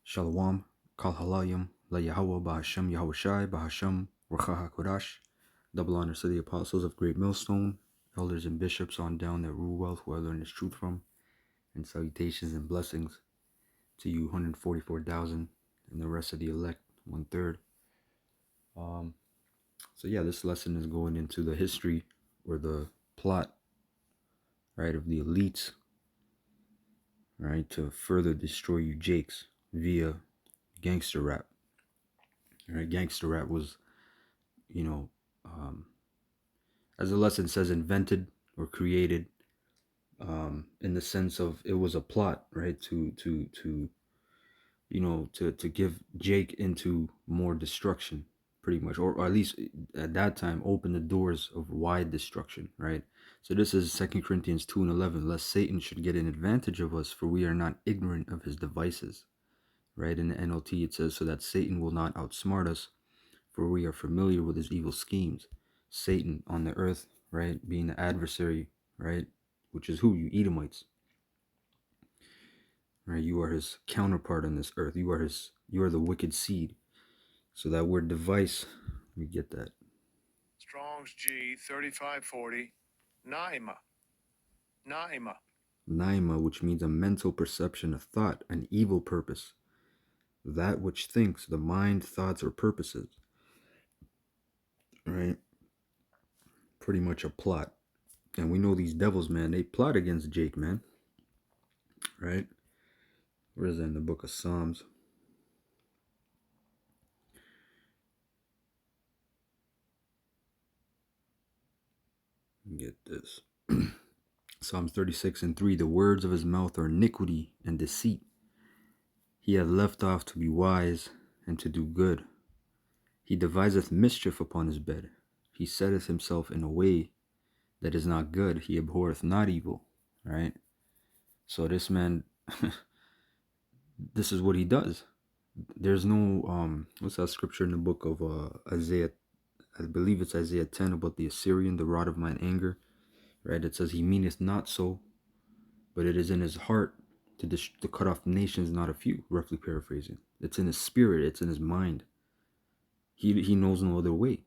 Shalom, Kal Halayim, La Yahweh, Bahashem, Yahweh Shai, Bahashem, Racha HaKodash. Double honors to the apostles of Great Millstone, elders and bishops on down that rule wealth, who I learned this truth from, and salutations and blessings to you, 144,000, and the rest of the elect, 1/3. So yeah, this lesson is going into the history or the plot, right, of the elites, right, to further destroy you Jakes via gangster rap. Right, gangster rap was, you know, as the lesson says, invented or created, in the sense of it was a plot, right, to to give Jake into more destruction, pretty much, or at least at that time open the doors of wide destruction, right? So this is 2 Corinthians 2:11, lest Satan should get an advantage of us, for we are not ignorant of his devices, right? In the NLT it says, so that Satan will not outsmart us, for we are familiar with his evil schemes. Satan on the earth, right, being the adversary, right, which is who? You Edomites, right? You are his counterpart on this earth. You are the wicked seed. So that word device, let me get that. Strong's G 3540, Naima. Naima, which means a mental perception, a thought, an evil purpose. That which thinks, the mind, thoughts, or purposes. Right? Pretty much a plot. And we know these devils, man, they plot against Jake, man. Right? Where is that in the book of Psalms? Get this. Psalms 36:3. The words of his mouth are iniquity and deceit. He hath left off to be wise and to do good. He deviseth mischief upon his bed. He setteth himself in a way that is not good. He abhorreth not evil. Right? So this man, this is what he does. There's no, what's that scripture in the book of Isaiah? I believe it's Isaiah 10 about the Assyrian, the rod of mine anger. Right? It says, he meaneth not so, but it is in his heart to cut off nations, not a few, roughly paraphrasing. It's in his spirit, it's in his mind. He knows no other way.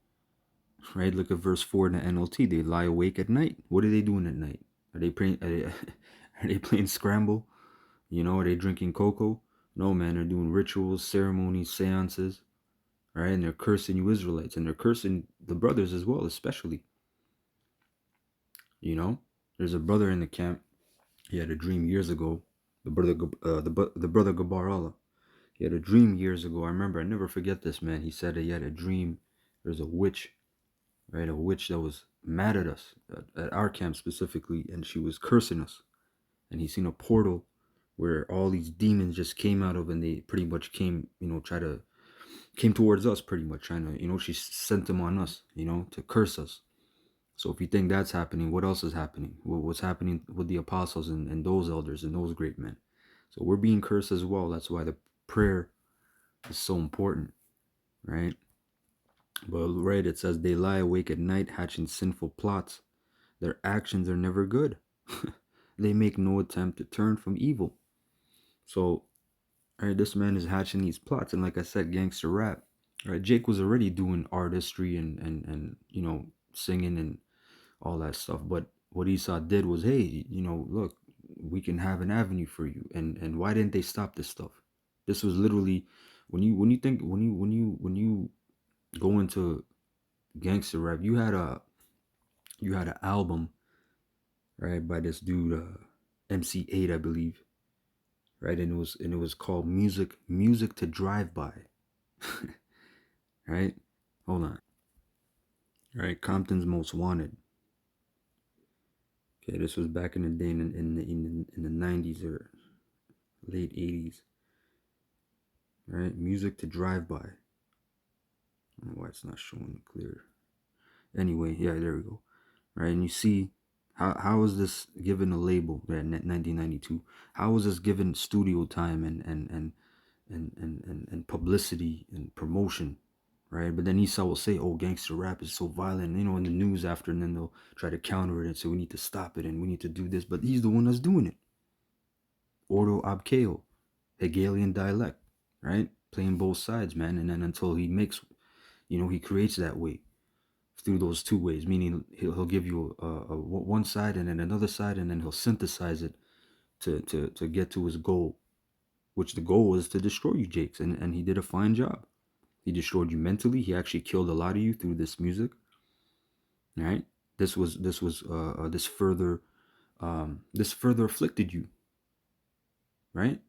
Right? Look at verse 4 in the NLT. They lie awake at night. What are they doing at night? Are they playing are they playing scramble? Are they drinking cocoa? No, man, they're doing rituals, ceremonies, seances, right? And they're cursing you Israelites, and they're cursing the brothers as well, especially. There's a brother in the camp. He had a dream years ago. The brother Gabar Allah. He had a dream years ago. I remember. I never forget this, man. He said he had a dream. There's a witch, right? A witch that was mad at us, at our camp specifically, and she was cursing us. And he seen a portal where all these demons just came out of, and they pretty much came, came towards us, pretty much trying to, she sent them on us, to curse us. So if you think that's happening, what else is happening? What's happening with the apostles and those elders and those great men? So we're being cursed as well. That's why the prayer is so important, right? But right, it says they lie awake at night, hatching sinful plots. Their actions are never good. They make no attempt to turn from evil. So, right, this man is hatching these plots, and like I said, gangster rap. Right, Jake was already doing artistry and singing and all that stuff. But what Esau did was, hey, look, we can have an avenue for you. And why didn't they stop this stuff? This was literally when you go into gangster rap, you had an album, right, by this dude MC8, I believe, right, and it was called Music to Drive By. Right, hold on. Right, Compton's Most Wanted. Okay, this was back in the day in the 90s or late 80s. Right, Music to Drive By. I don't know why it's not showing clear. Anyway, yeah, there we go. Right, and you see how is this given a label? Right, 1992. How is this given studio time and publicity and promotion? Right, but then Esau will say, "Oh, gangster rap is so violent," in the news after, and then they'll try to counter it and say we need to stop it and we need to do this. But he's the one that's doing it. Ordo ab chao, Hegelian dialect. right? Playing both sides, man. And then until he makes, he creates that way through those two ways, meaning he'll give you one side and then another side, and then he'll synthesize it to get to his goal, which the goal was to destroy you, Jakes. And he did a fine job. He destroyed you mentally. He actually killed a lot of you through this music, right? This further afflicted you, right?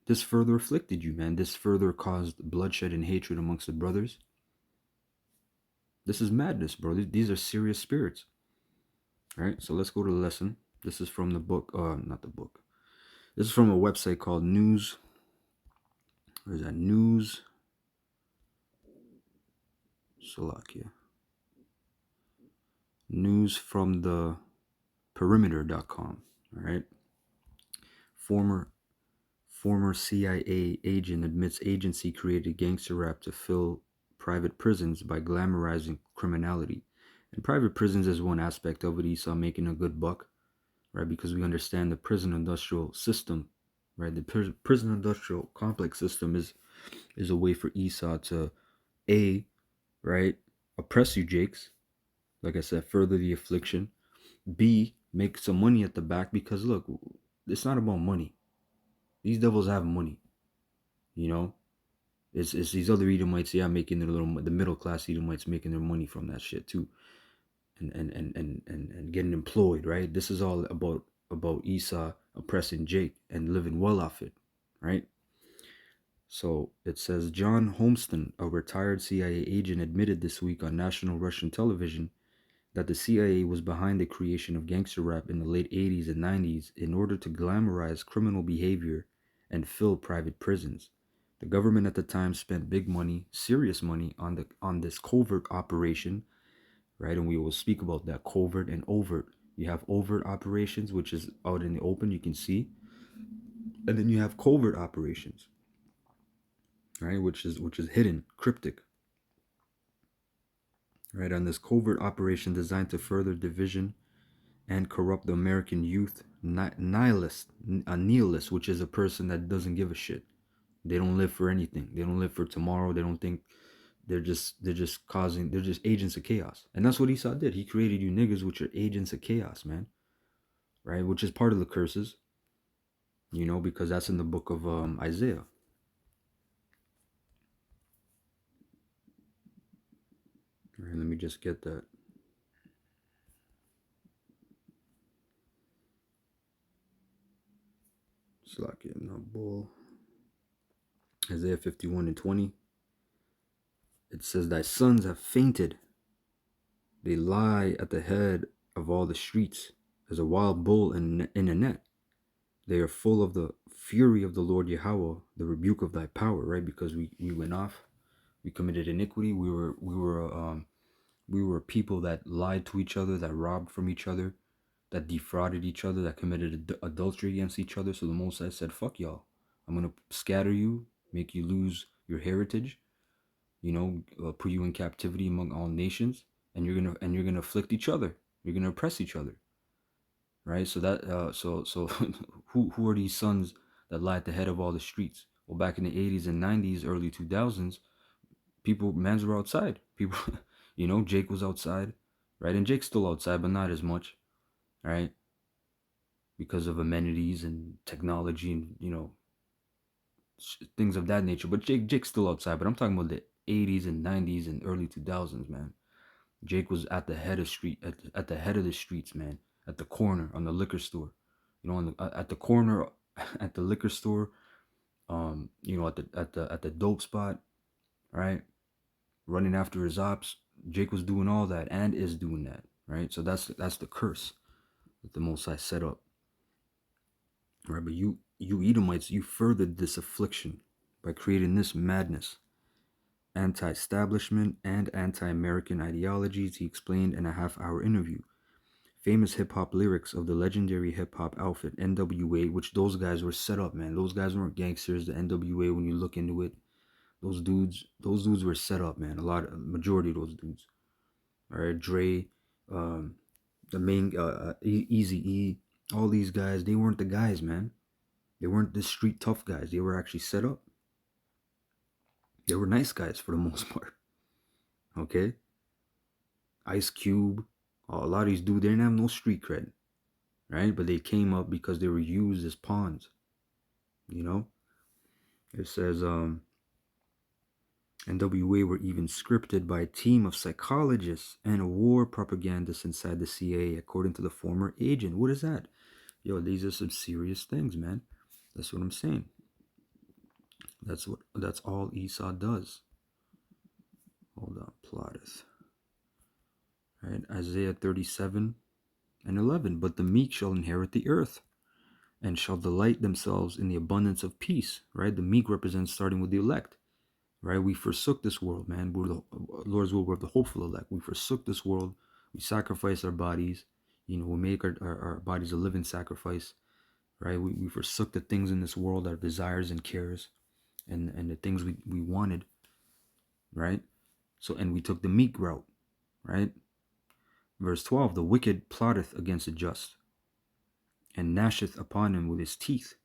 This further afflicted you, man. This further caused bloodshed and hatred amongst the brothers. This is madness, bro. These are serious spirits, right? So let's go to the lesson. This is from the book, not the book. This is from a website called News. Where is that? News. Salakia. News from the perimeter.com. All right. Former CIA agent admits agency created gangster rap to fill private prisons by glamorizing criminality. And private prisons is one aspect of it. Esau making a good buck, right? Because we understand the prison industrial system, right? The prison industrial complex system is a way for Esau to right, oppress you, Jakes. Like I said, further the affliction. B, make some money at the back, because look, it's not about money. These devils have money, you know. It's these other Edomites, yeah, making the middle class Edomites making their money from that shit too, and getting employed, right? This is all about Esau oppressing Jake and living well off it, right? So it says John Holmston, a retired CIA agent, admitted this week on national Russian television that the CIA was behind the creation of gangster rap in the late 80s and 90s in order to glamorize criminal behavior and fill private prisons. The government at the time spent big money, serious money, on this covert operation, right? And we will speak about that covert and overt. You have overt operations, which is out in the open, you can see, and then you have covert operations, right? Which is hidden, cryptic, right? On this covert operation designed to further division and corrupt the American youth. Nihilist, a nihilist, which is a person that doesn't give a shit. They don't live for anything. They don't live for tomorrow. They don't think. They're just agents of chaos. And that's what Esau did. He created you niggas, which are agents of chaos, man. Right? Which is part of the curses, because that's in the book of Isaiah. All right, let me just get that. Slakia, no bull. Isaiah 51 and 20. It says, "Thy sons have fainted. They lie at the head of all the streets as a wild bull in a net. They are full of the fury of the Lord Yahweh, the rebuke of thy power," right? Because we went off, we committed iniquity. We were people that lied to each other, that robbed from each other, that defrauded each other, that committed adultery against each other. So the Most High said, "Fuck y'all. I'm gonna scatter you, make you lose your heritage, put you in captivity among all nations, and you're gonna afflict each other. You're gonna oppress each other, right?" So that so who are these sons that lie at the head of all the streets? Well, back in the 80s and 90s, early 2000s, mans were outside. People, Jake was outside, right? And Jake's still outside, but not as much, right? Because of amenities and technology and things of that nature. But Jake's still outside. But I'm talking about the 80s and 90s and early 2000s, man. Jake was at the head of at the head of the streets, man. At the corner on the liquor store, at the corner at the liquor store, at the dope spot, right? Running after his ops. Jake was doing all that and is doing that, right? So that's the curse that the Most High set up, right? But you Edomites, you furthered this affliction by creating this madness, anti-establishment and anti-American ideologies. He explained in a half-hour interview. Famous hip-hop lyrics of the legendary hip-hop outfit NWA, which those guys were set up, man. Those guys weren't gangsters. The NWA, when you look into it, those dudes were set up, man. Majority of those dudes. All right, Dre, the main Easy E, all these guys, they weren't the guys, man. They weren't the street tough guys. They were actually set up. They were nice guys for the most part. Okay, Ice Cube, a lot of these dudes, they didn't have no street cred, right? But they came up because they were used as pawns. You know, it says NWA were even scripted by a team of psychologists and war propagandists inside the CIA, according to the former agent. What is that? Yo, these are some serious things, man. That's what I'm saying. That's all Esau does. Hold on, plotteth. Right? Isaiah 37:11. But the meek shall inherit the earth and shall delight themselves in the abundance of peace. Right? The meek represents starting with the elect. Right? We forsook this world, man. We're the Lord's will, we're the hopeful elect. We forsook this world. We sacrifice our bodies. You know, we make our bodies a living sacrifice. Right? We forsook the things in this world, our desires and cares, and the things we wanted. Right? So, and we took the meek route. Right? Verse 12, the wicked plotteth against the just, and gnasheth upon him with his teeth.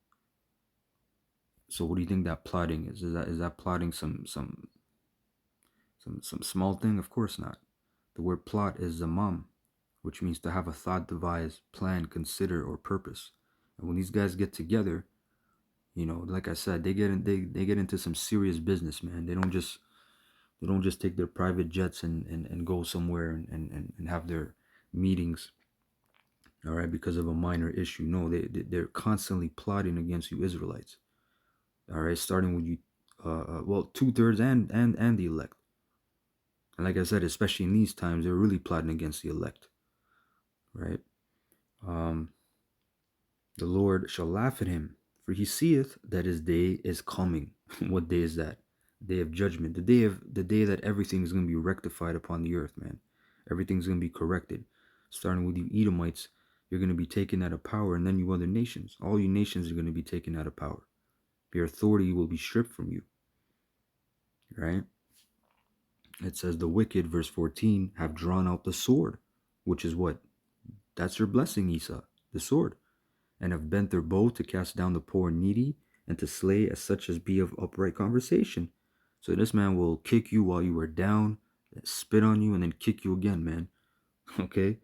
So what do you think that plotting is? Is that plotting some small thing? Of course not. The word plot is zamam, which means to have a thought, devise, plan, consider, or purpose. And when these guys get together, you know, like I said, they get into some serious business, man. They don't just take their private jets and go somewhere and have their meetings, all right, because of a minor issue. No, they're constantly plotting against you Israelites, all right, starting with you, well, 2/3 and the elect. And like I said, especially in these times, they're really plotting against the elect, right? Um, the Lord shall laugh at him, for he seeth that his day is coming. What day is that? Day of judgment, the day that everything is going to be rectified upon the earth, man. Everything's going to be corrected, starting with you Edomites. You're going to be taken out of power, and then you other nations. All you nations are going to be taken out of power. Your authority will be stripped from you, right? It says the wicked, verse 14, have drawn out the sword, which is what? That's your blessing, Esau, the sword, and have bent their bow to cast down the poor and needy, and to slay as such as be of upright conversation. So this man will kick you while you are down, spit on you, and then kick you again, man. Okay?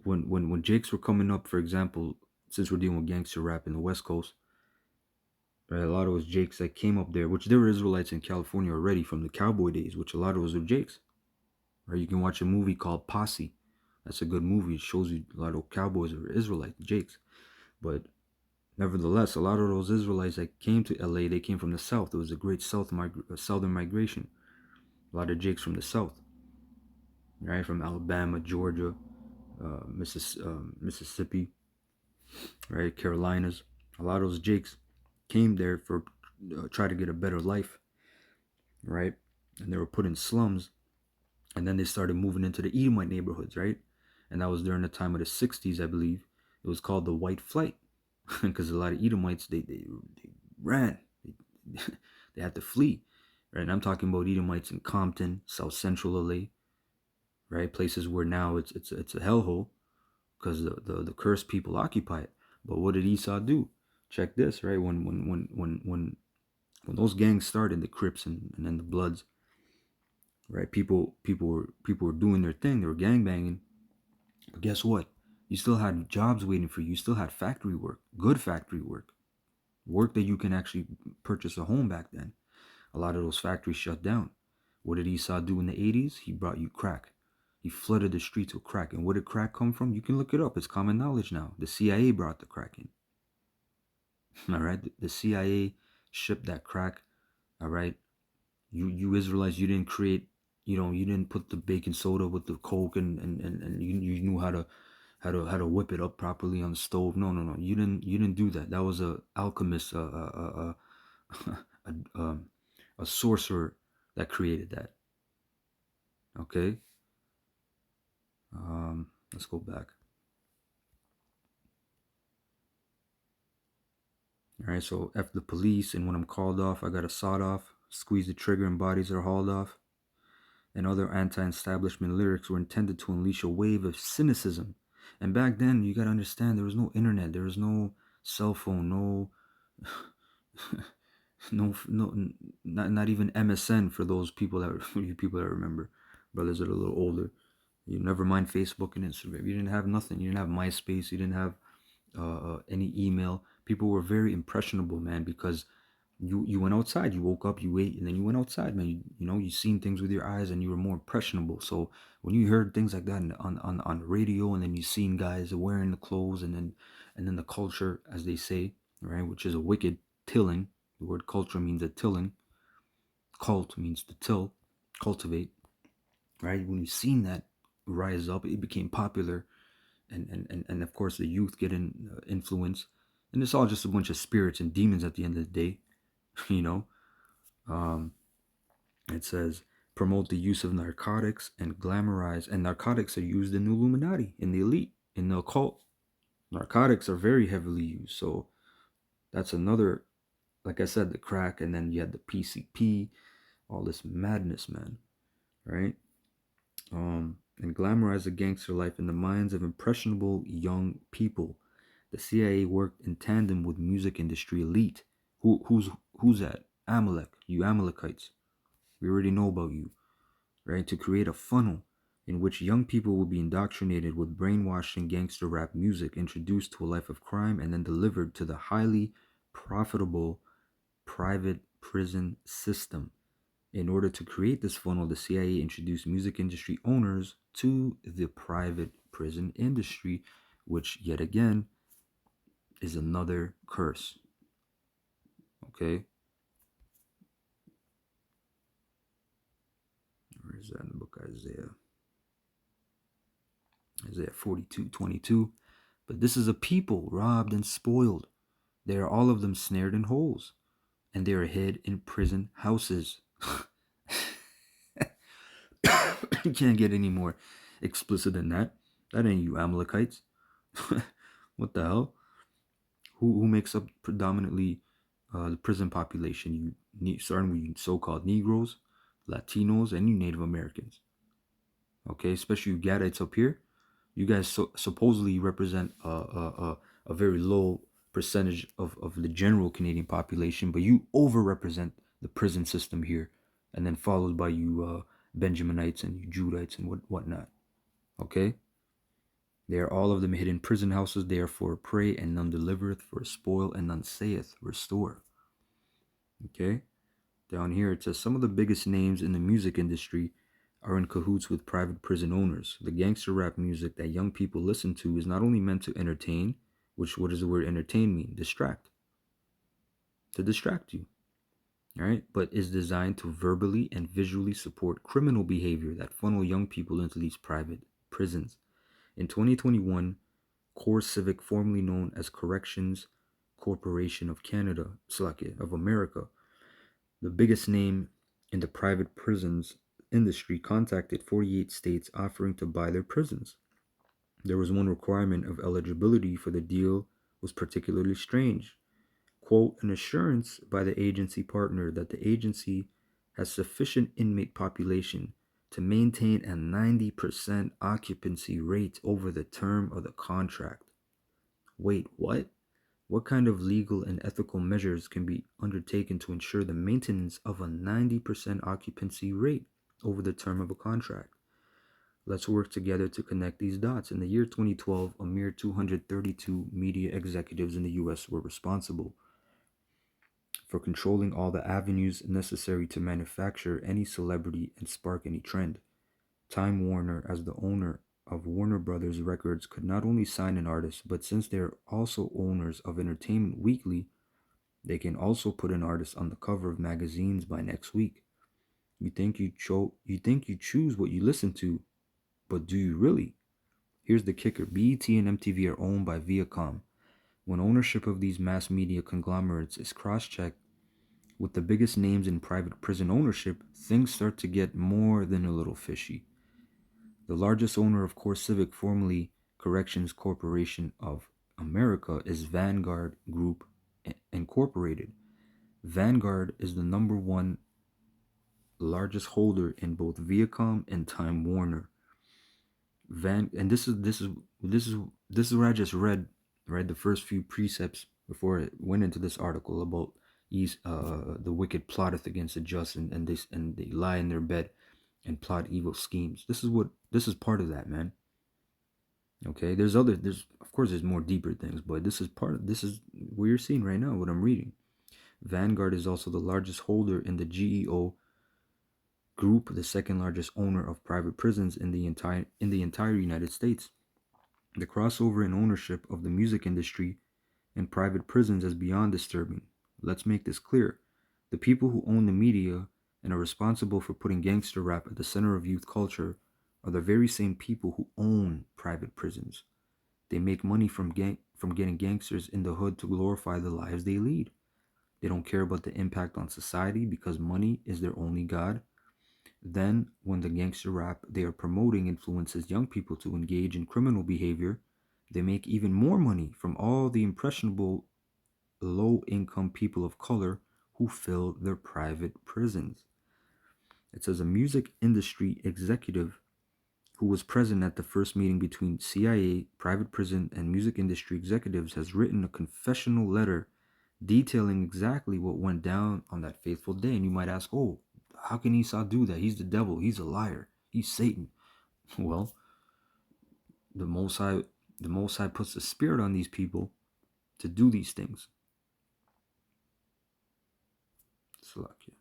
When Jakes were coming up, for example, since we're dealing with gangster rap in the West Coast, right, a lot of those Jakes that came up there, which there were Israelites in California already from the cowboy days, which a lot of those were Jakes. Right? You can watch a movie called Posse. That's a good movie. It shows you a lot of cowboys are Israelite Jakes. But nevertheless, a lot of those Israelites that came to LA, they came from the south. It was a great southern migration. A lot of Jakes from the south, right? From Alabama, Georgia, Mississippi, right? Carolinas. A lot of those Jakes came there for try to get a better life, right? And they were put in slums, and then they started moving into the Edomite neighborhoods, right? And that was during the time of the 60s, I believe. It was called the White Flight, because a lot of Edomites they ran, they, they had to flee, right? And I'm talking about Edomites in Compton, South Central LA, right? Places where now it's a hellhole because the cursed people occupy it. But what did Esau do? Check this, right? When those gangs started, the Crips and then the Bloods, right? People were doing their thing. They were gang banging. But guess what? You still had jobs waiting for you. You still had factory work, good factory work that you can actually purchase a home back then. A lot of those factories shut down. What did Esau do in the 80s? He brought you crack. He flooded the streets with crack. And where did crack come from? You can look it up. It's common knowledge now. The CIA brought the crack in. All right? The CIA shipped that crack. All right? You Israelites, you didn't create, you didn't put the baking soda with the coke and you knew how to whip it up properly on the stove. No. You didn't do that. That was a alchemist, a sorcerer that created that. Okay. Let's go back. All right. So F the police, and when I'm called off, I got a sawed off, squeeze the trigger, and bodies are hauled off. And other anti-establishment lyrics were intended to unleash a wave of cynicism. And back then, you got to understand, there was no internet, there was no cell phone, no No, not even MSN for those people that you people that remember, brothers that are a little older. You never mind Facebook and Instagram. You didn't have nothing. You didn't have MySpace. You didn't have any email. People were very impressionable, man, because you went outside, you woke up, you ate, and then you went outside, man. You seen things with your eyes, and you were more impressionable. So when you heard things like that on the radio, and then you seen guys wearing the clothes, and then the culture, as they say, right, which is a wicked tilling. The word culture means a tilling. Cult means to till, cultivate, right? When you seen that rise up, it became popular, and of course the youth get in influence, and it's all just a bunch of spirits and demons at the end of the day. you know um it says promote the use of narcotics and glamorize, and narcotics are used in the Illuminati, in the elite, in the occult. Narcotics are very heavily used, so that's another, like I said, the crack, and then you had the PCP, all this madness, man, right? And glamorize the gangster life in the minds of impressionable young people. The CIA worked in tandem with music industry elite. Who's that? Amalek, you Amalekites. We already know about you, right? To create a funnel in which young people will be indoctrinated with brainwashing gangster rap music, introduced to a life of crime, and then delivered to the highly profitable private prison system. In order to create this funnel, the CIA introduced music industry owners to the private prison industry, which yet again is another curse. Okay? Where is that in the book? Isaiah 42:22. But this is a people robbed and spoiled. They are all of them snared in holes, and they are hid in prison houses. You can't get any more explicit than that. That ain't you Amalekites. What the hell? Who makes up predominantly the prison population? Starting with you so-called Negroes, Latinos, and you Native Americans. Okay, especially you Gadites up here. You guys supposedly represent a very low percentage of the general Canadian population, but you overrepresent the prison system here, and then followed by you Benjaminites and you Judites and whatnot. Okay, they are all of them hid in prison houses. They are for a prey, and none delivereth; for a spoil, and none saith, restore. Okay, down here it says some of the biggest names in the music industry are in cahoots with private prison owners. The gangster rap music that young people listen to is not only meant to entertain, which what does the word entertain mean? Distract. To distract you, right? But is designed to verbally and visually support criminal behavior that funnel young people into these private prisons. In 2021, Core Civic, formerly known as Corrections Corporation of Canada, of America, the biggest name in the private prisons industry, contacted 48 states offering to buy their prisons. There was one requirement of eligibility for the deal was particularly strange. Quote, an assurance by the agency partner that the agency has sufficient inmate population to maintain a 90% occupancy rate over the term of the contract. Wait, what? What kind of legal and ethical measures can be undertaken to ensure the maintenance of a 90% occupancy rate over the term of a contract? Let's work together to connect these dots. In the year 2012, a mere 232 media executives in the US were responsible for controlling all the avenues necessary to manufacture any celebrity and spark any trend. Time Warner, as the owner of Warner Brothers Records, could not only sign an artist, but since they're also owners of Entertainment Weekly, they can also put an artist on the cover of magazines by next week. You think you choose what you listen to, but do you really? Here's the kicker. BET and MTV are owned by Viacom. When ownership of these mass media conglomerates is cross-checked with the biggest names in private prison ownership, things start to get more than a little fishy. The largest owner of Core Civic, formerly Corrections Corporation of America, is Vanguard Group Incorporated. Vanguard is the number one largest holder in both Viacom and Time Warner. And this is what I just read, right? The first few precepts before I went into this article about The wicked plotteth against the just, and they lie in their bed and plot evil schemes. This is part of that, man. Okay, there's of course there's more deeper things, but this is what you're seeing right now, what I'm reading. Vanguard is also the largest holder in the GEO group, the second largest owner of private prisons in the entire United States. The crossover in ownership of the music industry and private prisons is beyond disturbing. Let's make this clear. The people who own the media and are responsible for putting gangster rap at the center of youth culture are the very same people who own private prisons. They make money from getting gangsters in the hood to glorify the lives they lead. They don't care about the impact on society because money is their only god. Then, when the gangster rap they are promoting influences young people to engage in criminal behavior, they make even more money from all the impressionable low income people of color who fill their private prisons. It says a music industry executive who was present at the first meeting between CIA, private prison, and music industry executives has written a confessional letter detailing exactly what went down on that fateful day. And you might ask, oh, how can Esau do that? He's the devil. He's a liar. He's Satan. Well, the Most High, the Most High puts the spirit on these people to do these things. Salakia.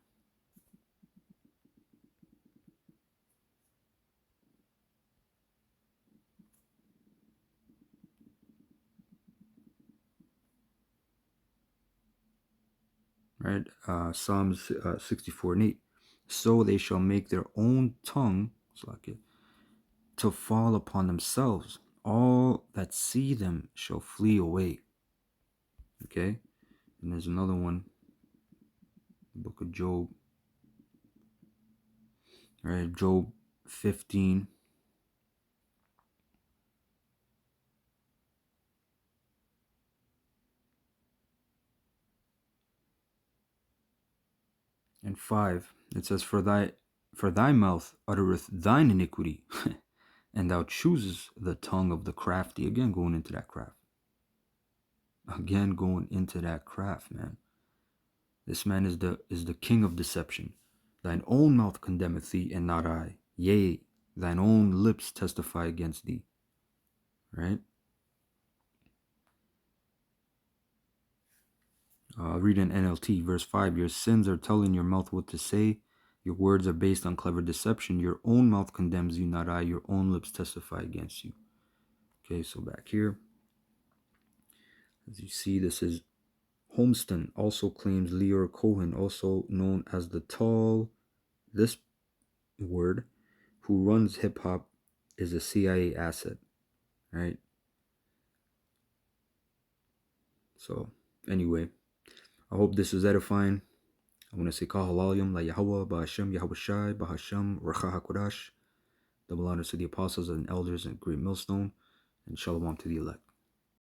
Right? Psalms 64 and 8. So they shall make their own tongue, Salakia, to fall upon themselves. All that see them shall flee away. Okay? And there's another one, the book of Job. Right? Job 15. And 5. It says, For thy mouth uttereth thine iniquity, and thou choosest the tongue of the crafty. Again, going into that craft. Again, going into that craft, man. This man is the king of deception. Thine own mouth condemneth thee, and not I. Yea, thine own lips testify against thee. Right? Read in NLT, verse 5. Your sins are telling your mouth what to say. Your words are based on clever deception. Your own mouth condemns you, not I. Your own lips testify against you. Okay, so back here. As you see, this is Homeston also claims Leor Cohen, also known as the Tall, this word, who runs hip hop, is a CIA asset, right? So, anyway, I hope this was edifying. I want to say Kahalayim La Yahweh, Bahashem Yahweh Shai, Bahashem Racha HaKodash. Double honors to the apostles and elders and great millstone, and shalom to the elect.